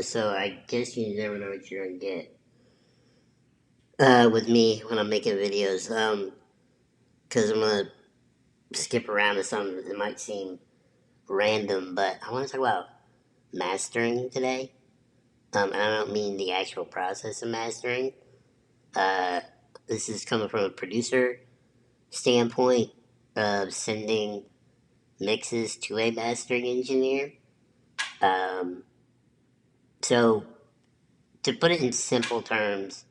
So I guess you never know what you're gonna get with me when I'm making videos. Because I'm gonna skip around to something that might seem random, but I want to talk about mastering today. And I don't mean the actual process of mastering. Uh, this is coming from a producer standpoint of sending mixes to a mastering engineer. Um, so to put it in simple terms,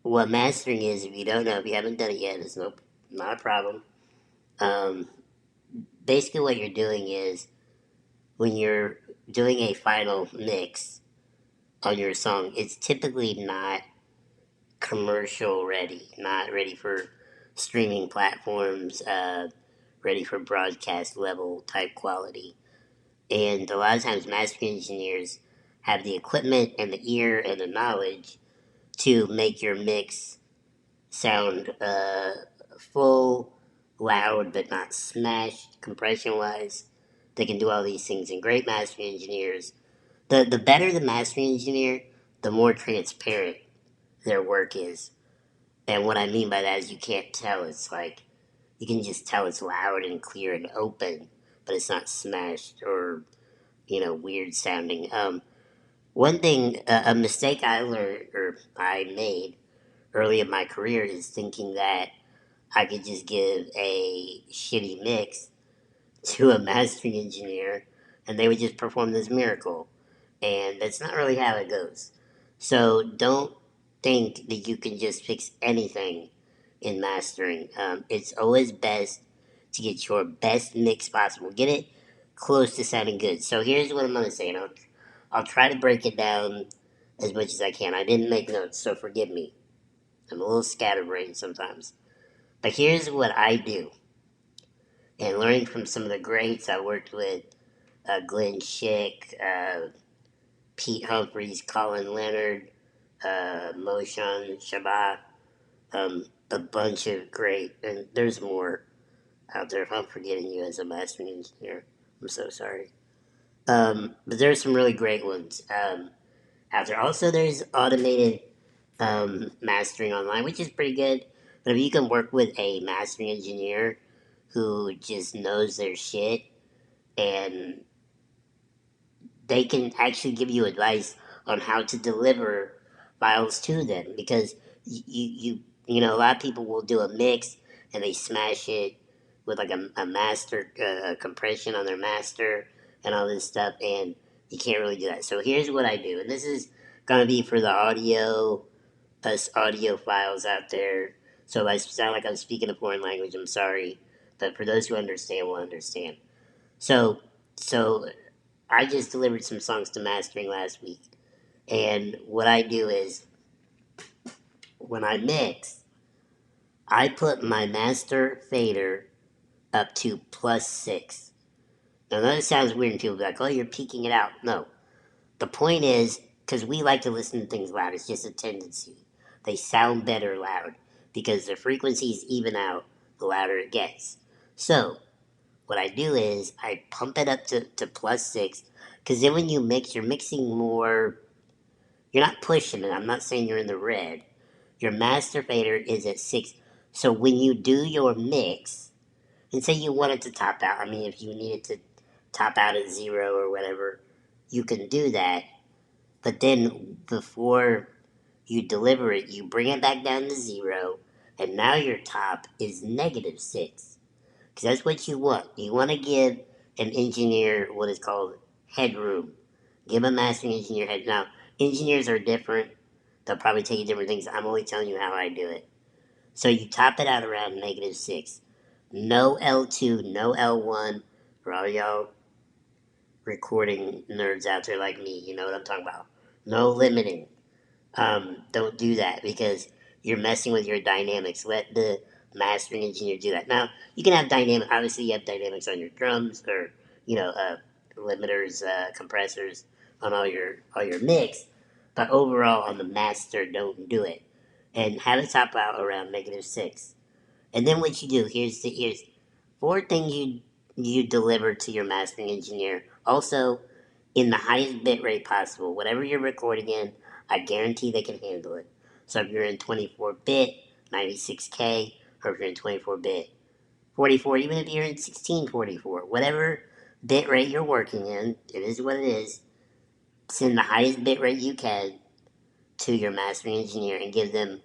what mastering is, if you don't know, if you haven't done it yet, it's not a problem. Um, Basically, what you're doing is when you're doing a final mix on your song, it's typically not commercial ready, not ready for streaming platforms, ready for broadcast level type quality. And a lot of times, mastering engineers have the equipment and the ear and the knowledge to make your mix sound full, loud, but not smashed compression wise. They can do all these things. And great mastering engineers, the better the mastering engineer, the more transparent their work is. And what I mean by that is you can't tell. It's like you can just tell it's loud and clear and open, but it's not smashed or weird sounding. One thing, a mistake I learned or I made early in my career is thinking that I could just give a shitty mix to a mastering engineer and they would just perform this miracle. And that's not really how it goes. So don't think that you can just fix anything in mastering. It's always best to get your best mix possible. Get it close to sounding good. So here's what I'm going to say. And I'll try to break it down as much as I can. I didn't make notes, so forgive me. I'm a little scatterbrained sometimes. But here's what I do. And learning from some of the greats I worked with, Glenn Schick, Pete Humphreys, Colin Leonard, Moshan Shabbat, a bunch of great, and there's more out there. If I'm forgetting you as a mastering engineer, I'm so sorry. But there's some really great ones out there. Also, there's automated mastering online, which is pretty good. But if you can work with a mastering engineer who just knows their shit and they can actually give you advice on how to deliver files to them because a lot of people will do a mix and they smash it with like a master compression on their master and all this stuff, and you can't really do that. So here's what I do, and this is gonna be for the us audio files out there. So if I sound like I'm speaking a foreign language, I'm sorry, but for those who understand will understand. So I just delivered some songs to mastering last week. And what I do is when I mix, I put my master fader up to +6. Now that sounds weird and people be like, oh, you're peaking it out. No. The point is, because we like to listen to things loud, it's just a tendency. They sound better loud because the frequencies even out the louder it gets. So what I do is I pump it up to +6 because then when you mix, you're mixing more. You're not pushing it. I'm not saying you're in the red. Your master fader is at 6. So when you do your mix, and say you want it to top out, I mean, if you need it to top out at 0 or whatever, you can do that. But then before you deliver it, you bring it back down to 0, and now your top is -6. Because that's what you want. You want to give an engineer what is called headroom. Give a mastering engineer head. Now, engineers are different. They'll probably tell you different things. I'm only telling you how I do it. So you top it out around -6. No L2, no L1. For all y'all recording nerds out there like me, you know what I'm talking about. No limiting. Don't do that because you're messing with your dynamics. Let the mastering engineer do that. Now you can have dynamic. Obviously, you have dynamics on your drums or limiters, compressors on all your mix. But overall, on the master, don't do it, and have it top out around -6. And then what you do here's 4 things you deliver to your mastering engineer. Also, in the highest bit rate possible. Whatever you're recording in, I guarantee they can handle it. So if you're in 24 bit, 96K, or if you're in 24 bit, 44, even if you're in 1644, whatever bit rate you're working in, it is what it is. Send the highest bit rate you can to your mastering engineer and give them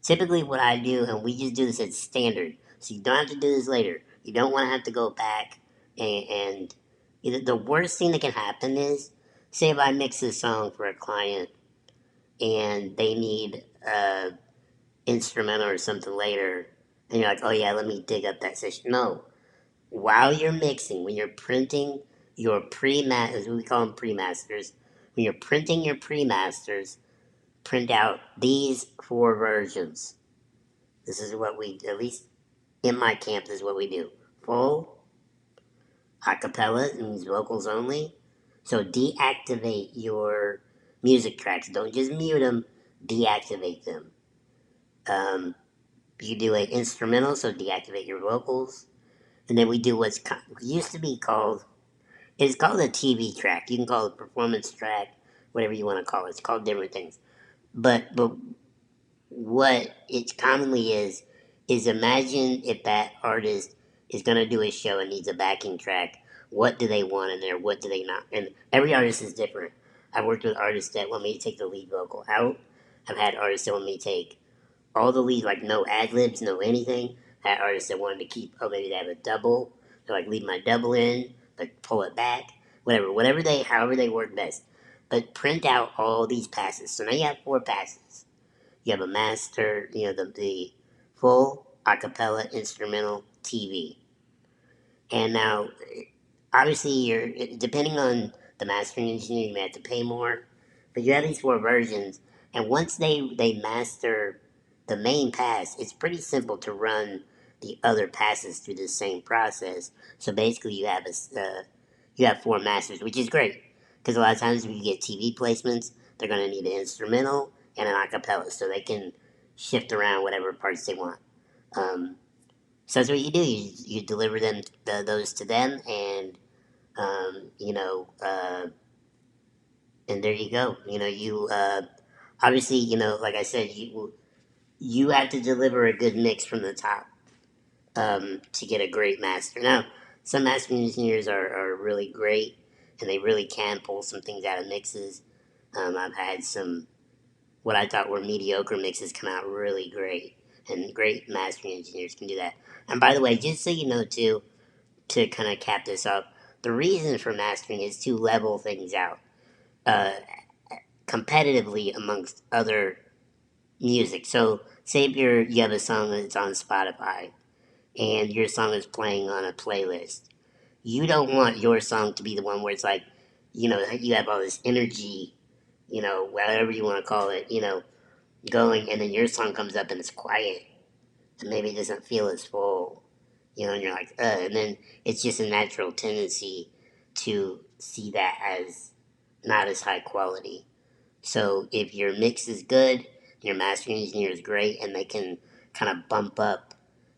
typically what I do, and we just do this as standard. So you don't have to do this later. You don't want to have to go back and the worst thing that can happen is, say if I mix a song for a client and they need a instrumental or something later, and you're like, oh yeah, let me dig up that session. No, while you're mixing, when you're printing your pre-masters, we call them pre-masters. When you're printing your pre-masters, print out these four versions. This is what we, at least in my camp, this is what we do. Full, acapella, means vocals only. So deactivate your music tracks. Don't just mute them, deactivate them. You do an instrumental, so deactivate your vocals. And then we do what's used to be called, it's called a TV track. You can call it a performance track, whatever you want to call it. It's called different things. But what it commonly is imagine if that artist is going to do a show and needs a backing track. What do they want in there? What do they not? And every artist is different. I've worked with artists that want me to take the lead vocal out. I've had artists that want me to take all the leads, like no ad libs, no anything. I had artists that wanted to keep, oh, maybe they have a double. They're like, leave my double in, but pull it back. Whatever they, however they work best. But print out all these passes. So now you have four passes. You have a master, the full acapella instrumental TV. And now, obviously, you're depending on the mastering engineer, you may have to pay more. But you have these four versions, and once they master the main pass, it's pretty simple to run the other passes through the same process. So basically, you have four masters, which is great because a lot of times when you get TV placements, they're going to need an instrumental and an acapella, so they can shift around whatever parts they want. Um, so that's what you do. You deliver those to them, and and there you go. You obviously, like I said, you have to deliver a good mix from the top to get a great master. Now, some mastering engineers are really great, and they really can pull some things out of mixes. I've had some what I thought were mediocre mixes come out really great, and great mastering engineers can do that. And by the way, just so you know, too, to kind of cap this up, the reason for mastering is to level things out uh, competitively amongst other music. So, say if you have a song that's on Spotify and your song is playing on a playlist, you don't want your song to be the one where it's like, you have all this energy, whatever you want to call it, going, and then your song comes up and it's quiet, and maybe it doesn't feel as full, and you're like, and then it's just a natural tendency to see that as not as high quality. So if your mix is good, your mastering engineer is great, and they can kind of bump up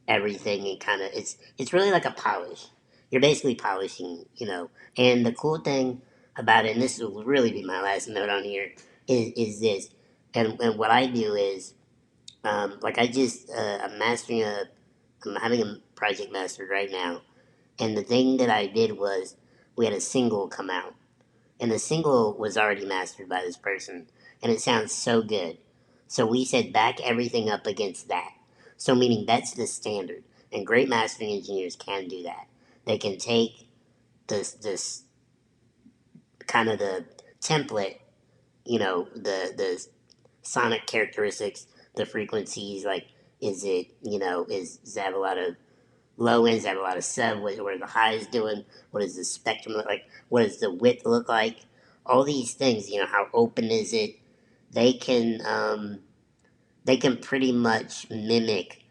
everything and kind of it's really like a polish. You're basically polishing, And the cool thing about it, and this will really be my last note on here, is this. And what I do is, like I'm mastering I'm having a project mastered right now, and the thing that I did was we had a single come out, and the single was already mastered by this person, and it sounds so good. So we said back everything up against that. So meaning that's the standard, and great mastering engineers can do that. They can take this kind of the template, the sonic characteristics, the frequencies, like is it does it have a lot of low ends, have a lot of sub, what are the highs doing, what does the spectrum look like, what does the width look like, all these things, how open is it, they can they can pretty much mimic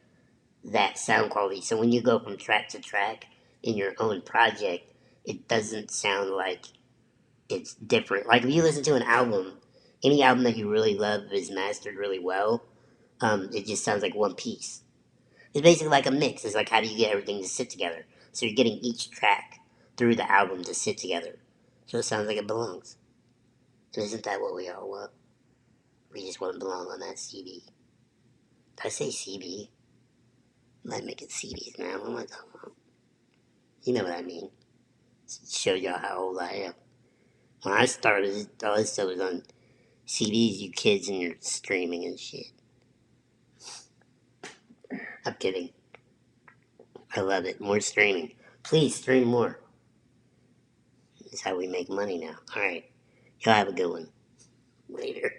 that sound quality. So when you go from track to track in your own project, it doesn't sound like it's different. Like if you listen to an album, any album that you really love is mastered really well. It just sounds like one piece. It's basically like a mix. It's like how do you get everything to sit together? So you're getting each track through the album to sit together. So it sounds like it belongs. And isn't that what we all want? We just want to belong on that CD. Did I say CD? Might make it CDs now. What am I talking about? You know what I mean. Show y'all how old I am. When I started, all this stuff was on CDs, you kids, and your streaming and shit. I'm kidding. I love it. More streaming. Please stream more. That's how we make money now. Alright. Y'all have a good one. Later.